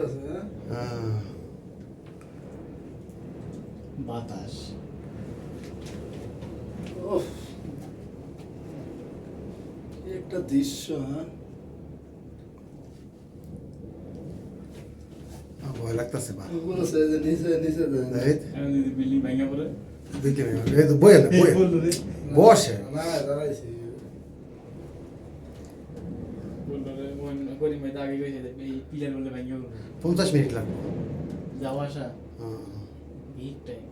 আছে হ্যাঁ বাতাস ওহ কি একটা দৃশ্য হ্যাঁ ভয় লাগতেছে বা ওগুলো সে যে নিচে নিচে দেন এই বিল্ডিং ভেঙে পড়ে দিকে এই তো বয়ে না বয়ে বসে না দাঁড়াইছি করিম ভাই তো আগে গেছে এই পিলার বলে ভেঙে পড়বে 50 মিনিট লাগবে যাওয়া আসা হ্যাঁ বিগ টাইম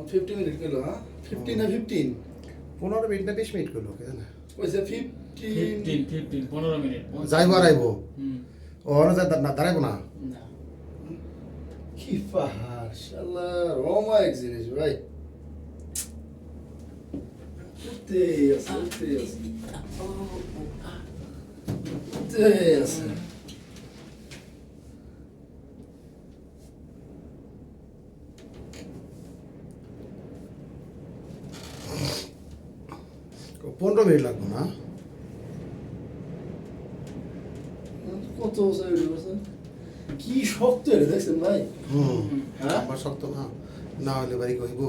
15 মিনিট গেল হ্যাঁ 15 না 15 15 মিনিট না 20 মিনিট করলো কে জানে ওইসে 15 15 মিনিট যাইবো আর আইবো হুম ও না দাঁড়াইবো না না কি পাহাড় শালা রোমাইক জিনিস ভাই উঠতে আছে উঠতে আছে পনেরো মিনিট লাগবে না কত বছর করছে কি শক্ত এটা দেখছেন ভাই হুম হ্যাঁ আমার শক্ত না না হলে বাড়ি কইব